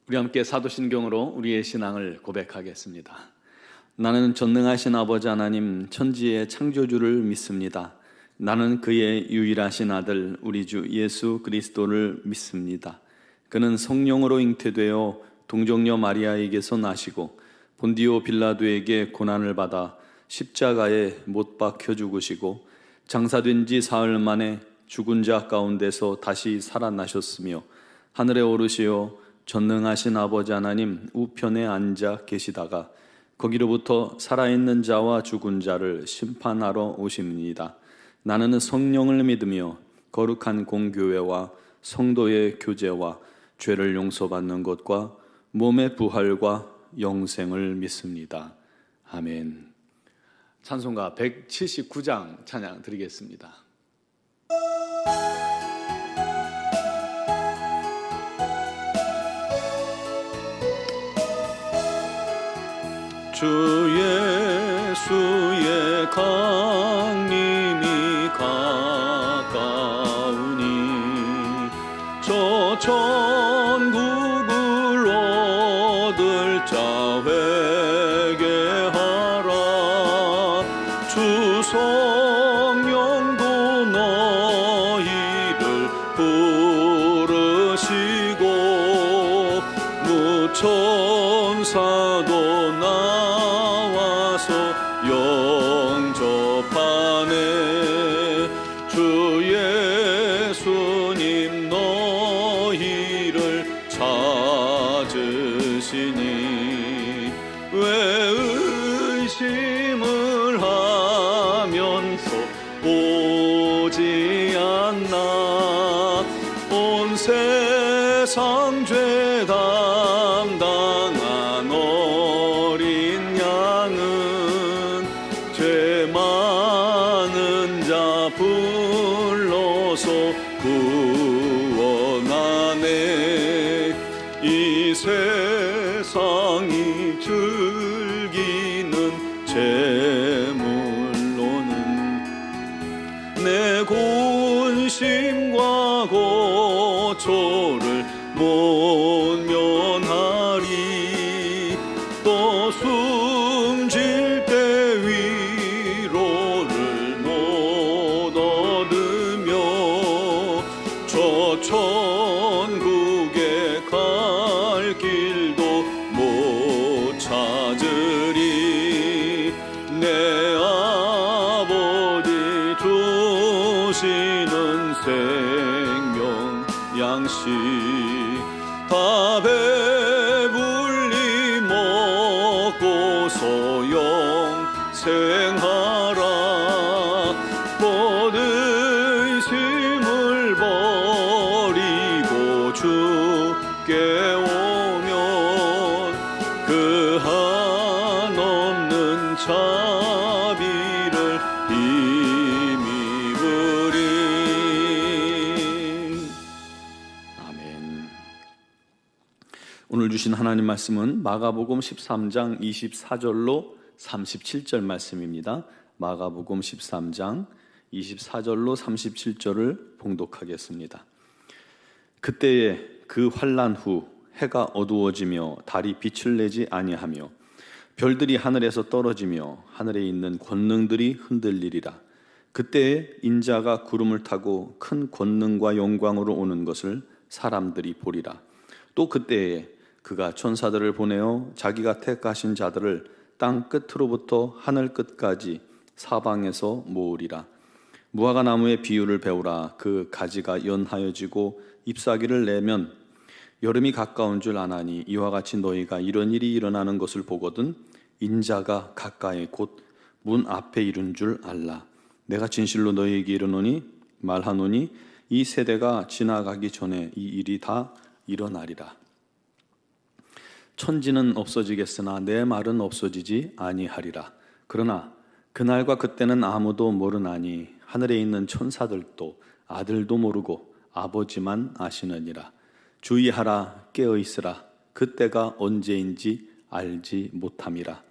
우리 함께 사도신경으로 우리의 신앙을 고백하겠습니다. 나는 전능하신 아버지 하나님 천지의 창조주를 믿습니다. 나는 그의 유일하신 아들 우리 주 예수 그리스도를 믿습니다. 그는 성령으로 잉태되어 동정녀 마리아에게서 나시고 본디오 빌라도에게 고난을 받아 십자가에 못 박혀 죽으시고 장사된 지 사흘 만에 죽은 자 가운데서 다시 살아나셨으며 하늘에 오르시어 전능하신 아버지 하나님 우편에 앉아 계시다가 거기로부터 살아있는 자와 죽은 자를 심판하러 오십니다. 나는 성령을 믿으며 거룩한 공교회와 성도의 교제와 죄를 용서받는 것과 몸의 부활과 영생을 믿습니다. 아멘. 찬송가 179장 찬양 드리겠습니다. 주 예수의 강림이 가까우니 저 천국을 얻을 자 회개하라. 주 성령도 너희를 부르시고 무천사도 영접하네. 주 예수님 너희를 찾으시니 왜 의심을 하면서 오지 않나. 온 세상 죄 담당한 어린 양은 죄 많은 자 불러서 구원하네. 이 세상이 즐기는 재물로는 내 곤심과 고초를 못 면하리. 또 숨질 때 위로를 못 얻으며 저 천국에 갈 길도 못 찾으리. 내 아버지 주시는 생명 양식 다 배불리 먹고서 영생하라. 모든 의심을 버리고 주께 오면 그 한없는 자비를 힘입으리. 아멘. 오늘 주신 하나님 말씀은 마가복음 13장 24절로 37절 말씀입니다. 마가복음 13장 24절로 37절을 봉독하겠습니다. 그때에 그 환난 후 해가 어두워지며 달이 빛을 내지 아니하며 별들이 하늘에서 떨어지며 하늘에 있는 권능들이 흔들리리라. 그때에 인자가 구름을 타고 큰 권능과 영광으로 오는 것을 사람들이 보리라. 또 그때에 그가 천사들을 보내어 자기가 택하신 자들을 땅 끝으로부터 하늘 끝까지 사방에서 모으리라. 무화과 나무의 비유를 배우라. 그 가지가 연하여지고 잎사귀를 내면 여름이 가까운 줄 아나니 이와 같이 너희가 이런 일이 일어나는 것을 보거든 인자가 가까이 곧 문 앞에 이른 줄 알라. 내가 진실로 너희에게 이르노니 말하노니 이 세대가 지나가기 전에 이 일이 다 일어나리라. 천지는 없어지겠으나 내 말은 없어지지 아니하리라. 그러나 그날과 그때는 아무도 모르나니 하늘에 있는 천사들도 아들도 모르고 아버지만 아시느니라. 주의하라. 깨어있으라. 그때가 언제인지 알지 못함이라.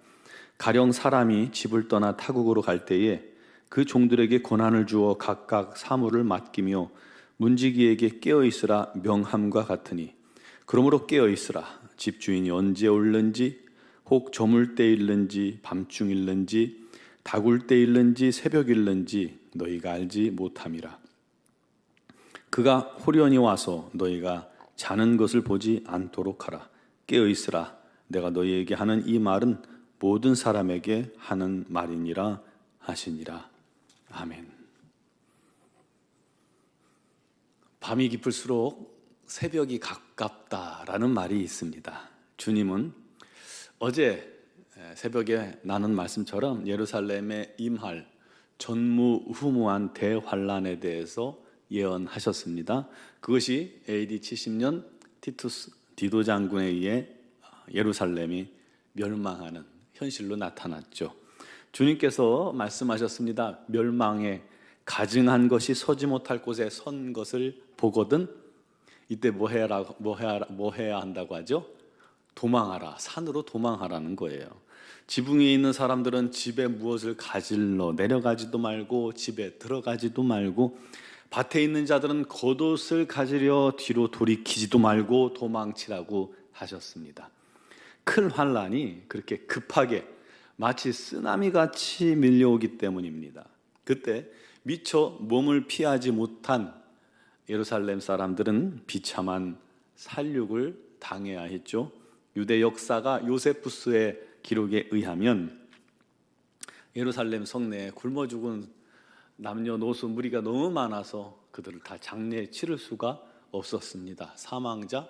가령 사람이 집을 떠나 타국으로 갈 때에 그 종들에게 고난을 주어 각각 사물을 맡기며 문지기에게 깨어있으라 명함과 같으니 그러므로 깨어 있으라. 집주인이 언제 올는지, 혹 저물 때일는지 밤중일는지 다굴 때일는지 새벽일는지 너희가 알지 못함이라. 그가 호련히 와서 너희가 자는 것을 보지 않도록 하라. 깨어 있으라. 내가 너희에게 하는 이 말은 모든 사람에게 하는 말이니라 하시니라. 아멘. 밤이 깊을수록 새벽이 가깝다라는 말이 있습니다. 주님은 어제 새벽에 나눈 말씀처럼 예루살렘에 임할 전무후무한 대환란에 대해서 예언하셨습니다. 그것이 AD 70년 티투스 디도 장군에 의해 예루살렘이 멸망하는 현실로 나타났죠. 주님께서 말씀하셨습니다. 멸망에 가증한 것이 서지 못할 곳에 선 것을 보거든 이때 뭐 해야 한다고 하죠? 도망하라. 산으로 도망하라는 거예요. 지붕 위에 있는 사람들은 집에 무엇을 가질러 내려가지도 말고 집에 들어가지도 말고, 밭에 있는 자들은 겉옷을 가지려 뒤로 돌이키지도 말고 도망치라고 하셨습니다. 큰 환란이 그렇게 급하게 마치 쓰나미같이 밀려오기 때문입니다. 그때 미처 몸을 피하지 못한 예루살렘 사람들은 비참한 살육을 당해야 했죠. 유대 역사가 요세푸스의 기록에 의하면 예루살렘 성내에 굶어 죽은 남녀노소 무리가 너무 많아서 그들을 다 장례에 치를 수가 없었습니다. 사망자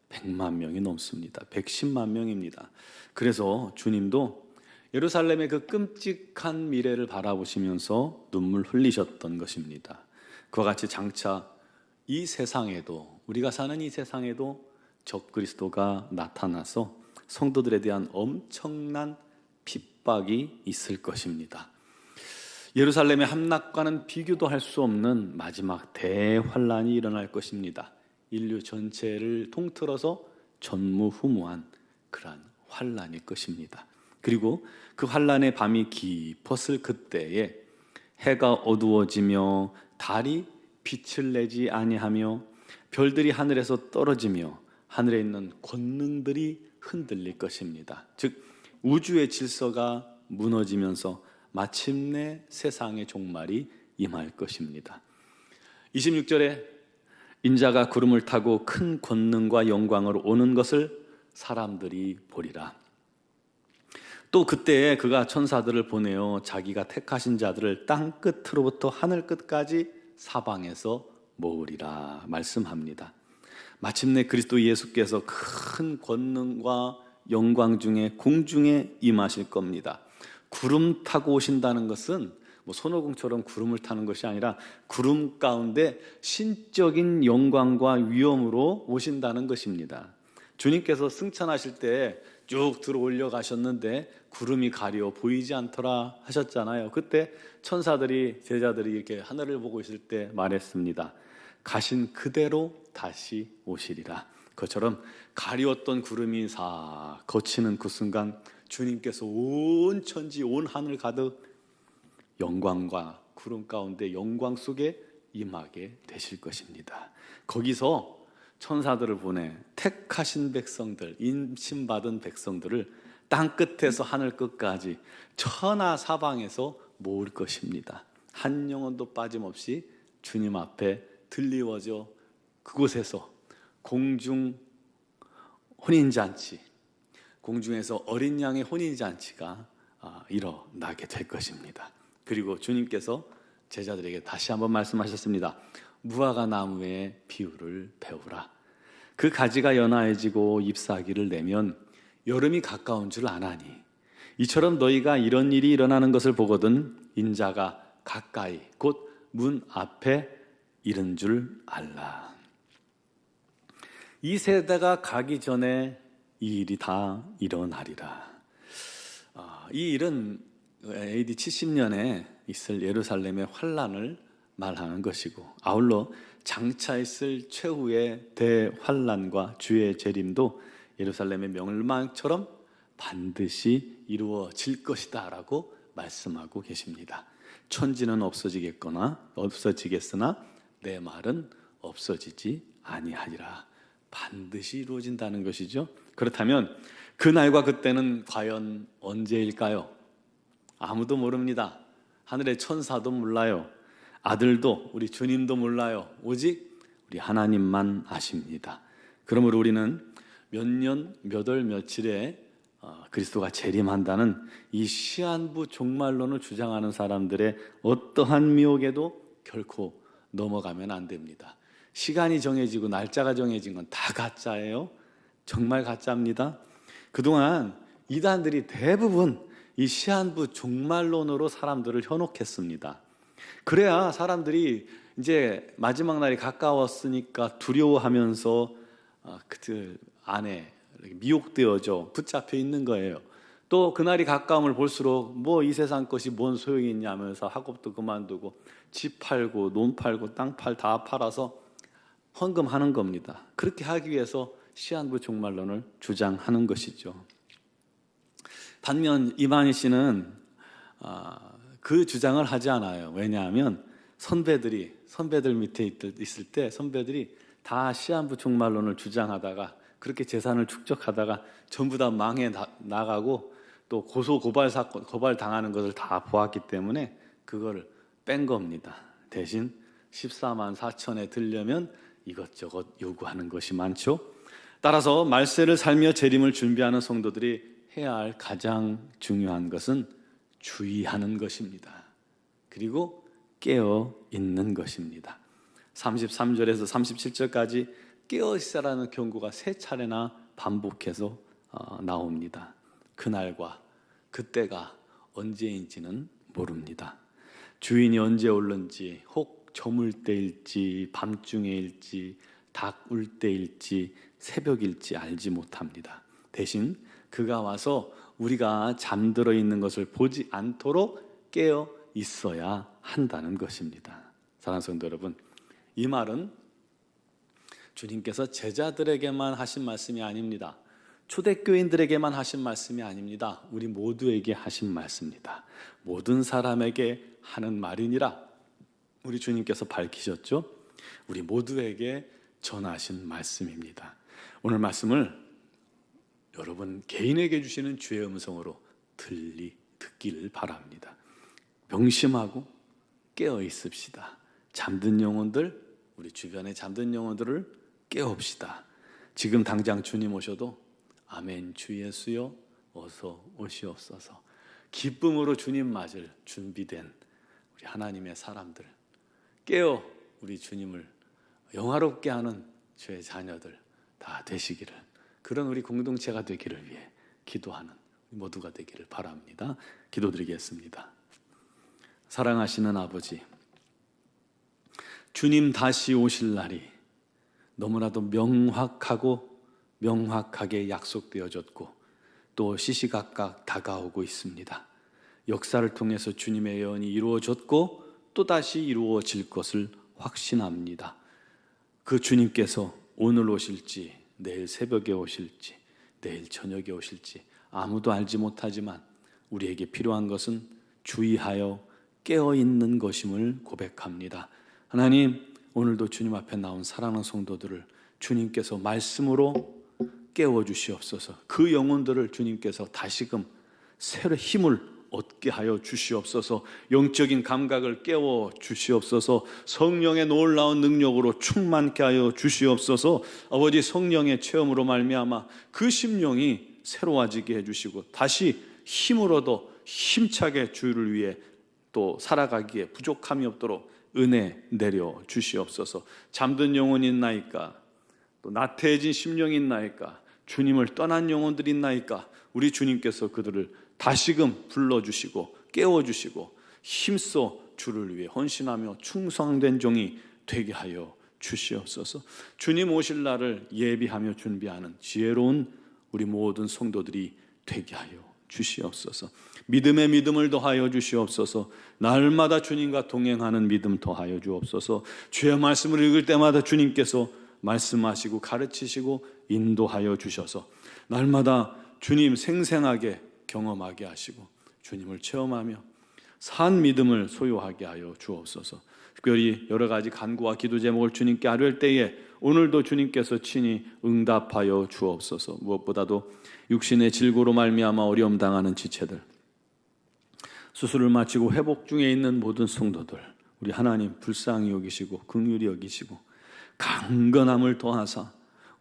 100만 명이 넘습니다. 110만 명입니다. 그래서 주님도 예루살렘의 그 끔찍한 미래를 바라보시면서 눈물 흘리셨던 것입니다. 그와 같이 장차 이 세상에도, 우리가 사는 이 세상에도 적그리스도가 나타나서 성도들에 대한 엄청난 핍박이 있을 것입니다. 예루살렘의 함락과는 비교도 할 수 없는 마지막 대환란이 일어날 것입니다. 인류 전체를 통틀어서 전무후무한 그러한 환란일 것입니다. 그리고 그 환란의 밤이 깊었을 그때에 해가 어두워지며 달이 빛을 내지 아니하며 별들이 하늘에서 떨어지며 하늘에 있는 권능들이 흔들릴 것입니다. 즉 우주의 질서가 무너지면서 마침내 세상의 종말이 임할 것입니다. 26절에 인자가 구름을 타고 큰 권능과 영광으로 오는 것을 사람들이 보리라. 또 그때에 그가 천사들을 보내어 자기가 택하신 자들을 땅 끝으로부터 하늘 끝까지 사방에서 모으리라 말씀합니다. 마침내 그리스도 예수께서 큰 권능과 영광 중에 공중에 임하실 겁니다. 구름 타고 오신다는 것은 손오공처럼 구름을 타는 것이 아니라 구름 가운데 신적인 영광과 위엄으로 오신다는 것입니다. 주님께서 승천하실 때 쭉 들어 올려 가셨는데 구름이 가려 보이지 않더라 하셨잖아요. 그때 천사들이, 제자들이 이렇게 하늘을 보고 있을 때 말했습니다. 가신 그대로 다시 오시리라. 그처럼 가리웠던 구름이 싹 거치는 그 순간 주님께서 온 천지 온 하늘 가득 영광과 구름 가운데 영광 속에 임하게 되실 것입니다. 거기서 천사들을 보내 택하신 백성들, 인침받은 백성들을 땅 끝에서 하늘 끝까지 천하 사방에서 모을 것입니다. 한 영혼도 빠짐없이 주님 앞에 들리워져 그곳에서 공중 혼인잔치, 공중에서 어린 양의 혼인잔치가 일어나게 될 것입니다. 그리고 주님께서 제자들에게 다시 한번 말씀하셨습니다. 무화과 나무의 비유를 배우라. 그 가지가 연하해지고 잎사귀를 내면 여름이 가까운 줄 아나니 이처럼 너희가 이런 일이 일어나는 것을 보거든 인자가 가까이 곧 문 앞에 이른 줄 알라. 이 세대가 가기 전에 이 일이 다 일어나리라. 이 일은 AD 70년에 있을 예루살렘의 환란을 말하는 것이고, 아울러 장차 있을 최후의 대환란과 주의 재림도 예루살렘의 멸망처럼 반드시 이루어질 것이다 라고 말씀하고 계십니다. 천지는 없어지겠으나 내 말은 없어지지 아니하리라. 반드시 이루어진다는 것이죠. 그렇다면 그날과 그때는 과연 언제일까요? 아무도 모릅니다. 하늘의 천사도 몰라요. 아들도 우리 주님도 몰라요. 오직 우리 하나님만 아십니다. 그러므로 우리는 몇 년, 몇 월, 며칠에 그리스도가 재림한다는 이 시한부 종말론을 주장하는 사람들의 어떠한 미혹에도 결코 넘어가면 안 됩니다. 시간이 정해지고 날짜가 정해진 건 다 가짜예요. 정말 가짜입니다. 그동안 이단들이 대부분 이 시한부 종말론으로 사람들을 현혹했습니다. 그래야 사람들이 이제 마지막 날이 가까웠으니까 두려워하면서 그 안에 미혹되어져 붙잡혀 있는 거예요. 또 그날이 가까움을 볼수록 뭐 이 세상 것이 뭔 소용이 있냐 하면서 학업도 그만두고 집 팔고 논 팔고 땅 다 팔아서 헌금하는 겁니다. 그렇게 하기 위해서 시한부 종말론을 주장하는 것이죠. 반면 이만희 씨는 그 주장을 하지 않아요. 왜냐하면 선배들 밑에 있을 때 선배들이 다 시한부 종말론을 주장하다가 그렇게 재산을 축적하다가 전부 다 망해 나가고 또 고발 당하는 것을 다 보았기 때문에 그거를 뺀 겁니다. 대신 14만 4천에 들려면 이것저것 요구하는 것이 많죠. 따라서 말세를 살며 재림을 준비하는 성도들이 해야 할 가장 중요한 것은 주의하는 것입니다. 그리고 깨어 있는 것입니다. 33절에서 37절까지 깨어 있으라는 경고가 3차례나 반복해서 나옵니다. 그날과 그때가 언제인지는 모릅니다. 주인이 언제 올는지, 혹 저물 때일지, 밤중에일지, 닭 울 때일지, 새벽일지 알지 못합니다. 대신 그가 와서 우리가 잠들어 있는 것을 보지 않도록 깨어 있어야 한다는 것입니다. 사랑하는 성도 여러분, 이 말은 주님께서 제자들에게만 하신 말씀이 아닙니다. 초대교인들에게만 하신 말씀이 아닙니다. 우리 모두에게 하신 말씀입니다. 모든 사람에게 하는 말이니라 우리 주님께서 밝히셨죠. 우리 모두에게 전하신 말씀입니다. 오늘 말씀을 여러분 개인에게 주시는 주의 음성으로 듣기를 바랍니다. 명심하고 깨어 있읍시다. 잠든 영혼들, 우리 주변에 잠든 영혼들을 깨웁시다. 지금 당장 주님 오셔도 아멘 주 예수여 어서 오시옵소서. 기쁨으로 주님 맞을 준비된 우리 하나님의 사람들, 깨어 우리 주님을 영화롭게 하는 주의 자녀들 다 되시기를, 그런 우리 공동체가 되기를 위해 기도하는 모두가 되기를 바랍니다. 기도드리겠습니다. 사랑하시는 아버지, 주님 다시 오실 날이 너무나도 명확하게 약속되어졌고 또 시시각각 다가오고 있습니다. 역사를 통해서 주님의 예언이 이루어졌고 또다시 이루어질 것을 확신합니다. 그 주님께서 오늘 오실지, 내일 새벽에 오실지, 내일 저녁에 오실지 아무도 알지 못하지만 우리에게 필요한 것은 주의하여 깨어있는 것임을 고백합니다. 하나님, 오늘도 주님 앞에 나온 사랑하는 성도들을 주님께서 말씀으로 깨워주시옵소서. 그 영혼들을 주님께서 다시금 새로 힘을 얻게 하여 주시옵소서. 영적인 감각을 깨워 주시옵소서. 성령의 놀라운 능력으로 충만케 하여 주시옵소서. 아버지, 성령의 체험으로 말미암아 그 심령이 새로워지게 해주시고 다시 힘으로도 힘차게 주를 위해 또 살아가기에 부족함이 없도록 은혜 내려 주시옵소서. 잠든 영혼이 있나이까, 또 나태해진 심령이 있나이까, 주님을 떠난 영혼들이 있나이까, 우리 주님께서 그들을 다시금 불러주시고 깨워주시고 힘써 주를 위해 헌신하며 충성된 종이 되게 하여 주시옵소서. 주님 오실 날을 예비하며 준비하는 지혜로운 우리 모든 성도들이 되게 하여 주시옵소서. 믿음에 믿음을 더하여 주시옵소서. 날마다 주님과 동행하는 믿음 더하여 주옵소서. 주의 말씀을 읽을 때마다 주님께서 말씀하시고 가르치시고 인도하여 주셔서 날마다 주님 생생하게 경험하게 하시고 주님을 체험하며 산 믿음을 소유하게 하여 주옵소서. 특별히 여러 가지 간구와 기도 제목을 주님께 아뢰을 때에 오늘도 주님께서 친히 응답하여 주옵소서. 무엇보다도 육신의 질고로 말미암아 어려움 당하는 지체들, 수술을 마치고 회복 중에 있는 모든 성도들, 우리 하나님 불쌍히 여기시고 긍휼히 여기시고 강건함을 더하사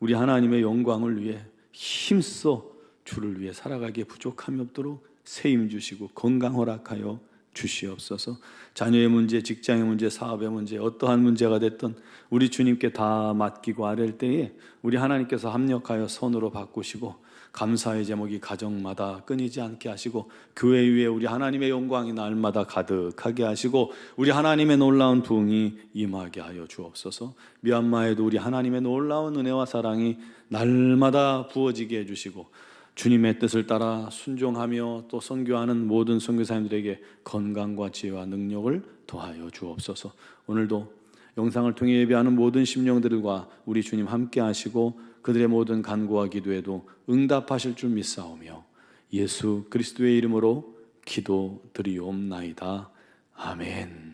우리 하나님의 영광을 위해 힘써 주를 위해 살아가기에 부족함이 없도록 세임 주시고 건강 허락하여 주시옵소서. 자녀의 문제, 직장의 문제, 사업의 문제, 어떠한 문제가 됐든 우리 주님께 다 맡기고 아랠 때에 우리 하나님께서 합력하여 선으로 바꾸시고 감사의 제목이 가정마다 끊이지 않게 하시고 교회 위에 우리 하나님의 영광이 날마다 가득하게 하시고 우리 하나님의 놀라운 부흥이 임하게 하여 주옵소서. 미얀마에도 우리 하나님의 놀라운 은혜와 사랑이 날마다 부어지게 해주시고 주님의 뜻을 따라 순종하며 또 선교하는 모든 선교사님들에게 건강과 지혜와 능력을 더하여 주옵소서. 오늘도 영상을 통해 예배하는 모든 심령들과 우리 주님 함께 하시고 그들의 모든 간구와 기도에도 응답하실 줄 믿사오며 예수 그리스도의 이름으로 기도드리옵나이다. 아멘.